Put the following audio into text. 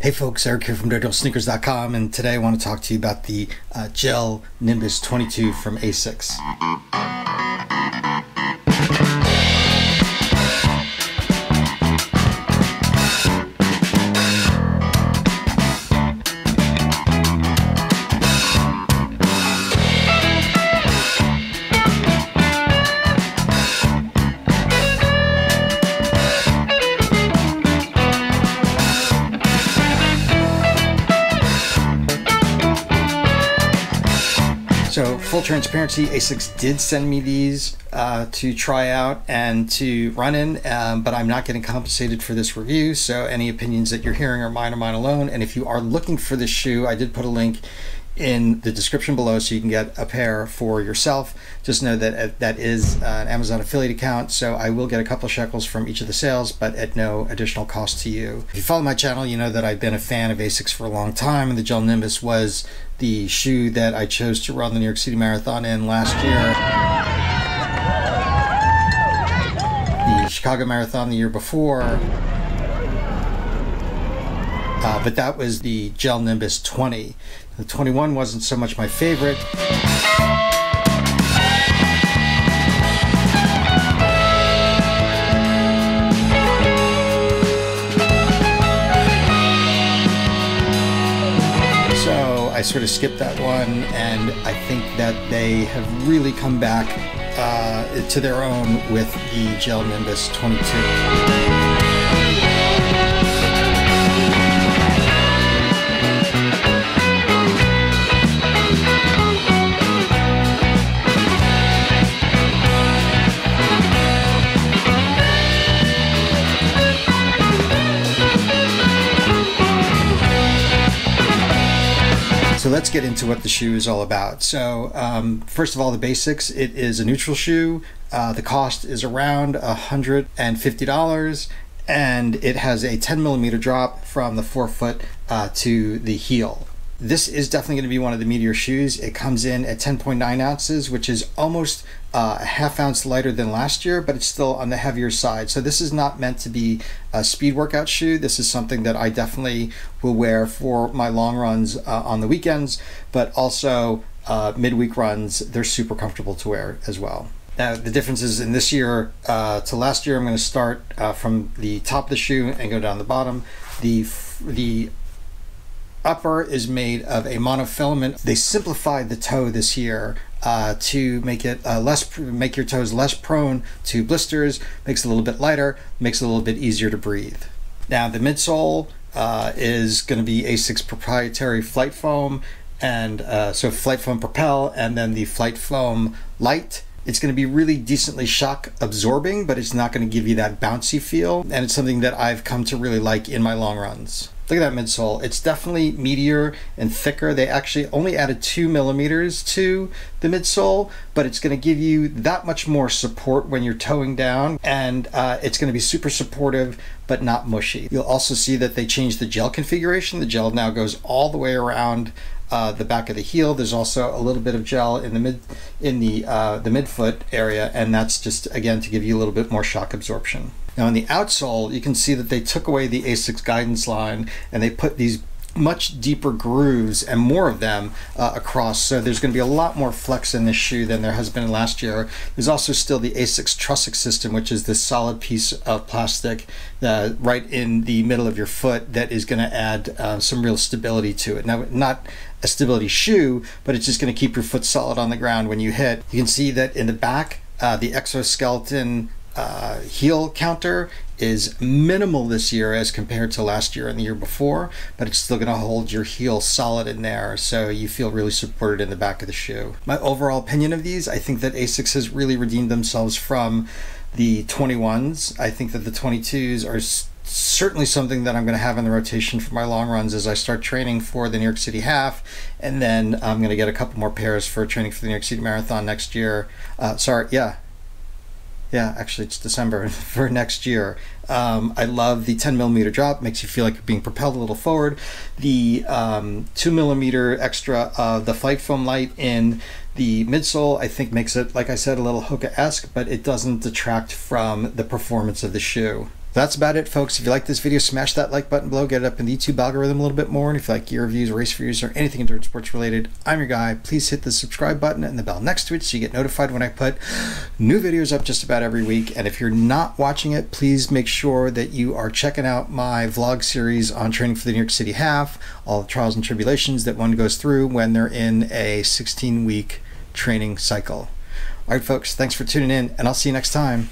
Hey folks, Eric here from DirdleSneakers.com, and today I want to talk to you about the Gel Nimbus 22 from ASICS. So full transparency, ASICS did send me these to try out and to run in, but I'm not getting compensated for this review, so any opinions that you're hearing are mine alone. And if you are looking for this shoe, I did put a link in the description below so you can get a pair for yourself. Just know that that is an Amazon affiliate account, so I will get a couple of shekels from each of the sales, but at no additional cost to you. If you follow my channel, you know that I've been a fan of ASICS for a long time, and the Gel Nimbus was the shoe that I chose to run the New York City Marathon in last year, the Chicago Marathon the year before, but that was the Gel Nimbus 20. The 21 wasn't so much my favorite. So I sort of skipped that one, and I think that they have really come back to their own with the Gel Nimbus 22. So let's get into what the shoe is all about. So first of all, the basics. It is a neutral shoe. The cost is around $150, and it has a 10mm drop from the forefoot to the heel. This is definitely going to be one of the meatier shoes. It comes in at 10.9 ounces, which is almost a half ounce lighter than last year, but it's still on the heavier side. So this is not meant to be a speed workout shoe. This is something that I definitely will wear for my long runs on the weekends, but also midweek runs. They're super comfortable to wear as well. Now, the differences in this year to last year, I'm going to start from the top of the shoe and go down the bottom. The upper is made of a monofilament. They simplified the toe this year to make it make your toes less prone to blisters, makes it a little bit lighter, makes it a little bit easier to breathe. Now, the midsole is going to be ASICS proprietary Flight Foam, and so Flight Foam Propel, and then the Flight Foam Light. It's going to be really decently shock absorbing, but it's not going to give you that bouncy feel, and it's something that I've come to really like in my long runs. Look at that midsole. It's definitely meatier and thicker. They actually only added 2mm to the midsole, but it's going to give you that much more support when you're toeing down, and it's going to be super supportive but not mushy. You'll also see that they changed the gel configuration. The gel now goes all the way around the back of the heel. There's also a little bit of gel in the midfoot area, and that's just, again, to give you a little bit more shock absorption. Now, in the outsole, you can see that they took away the ASICS guidance line, and they put these much deeper grooves and more of them across. So there's going to be a lot more flex in this shoe than there has been last year. There's also still the ASICS Trussic system, which is this solid piece of plastic right in the middle of your foot that is going to add some real stability to it. Now, not a stability shoe, but it's just going to keep your foot solid on the ground when you hit. You can see that in the back, the Exoskeleton heel counter is minimal this year as compared to last year and the year before, but it's still going to hold your heel solid in there, so you feel really supported in the back of the shoe. My overall opinion of these, I think that ASICS has really redeemed themselves from the 21s. I think that the 22s are certainly something that I'm going to have in the rotation for my long runs as I start training for the New York City Half, and then I'm going to get a couple more pairs for training for the New York City Marathon next year. Actually it's December for next year. I love the 10mm drop, makes you feel like you're being propelled a little forward. The 2mm extra of the Flight Foam Light in the midsole, I think, makes it, like I said, a little Hoka-esque, but it doesn't detract from the performance of the shoe. That's about it, folks. If you like this video, smash that like button below, get it up in the YouTube algorithm a little bit more. And if you like gear reviews, race reviews, or anything endurance sports related, I'm your guy. Please hit the subscribe button and the bell next to it so you get notified when I put new videos up just about every week. And if you're not watching it, please make sure that you are checking out my vlog series on training for the New York City Half, all the trials and tribulations that one goes through when they're in a 16-week training cycle. All right, folks, thanks for tuning in, and I'll see you next time.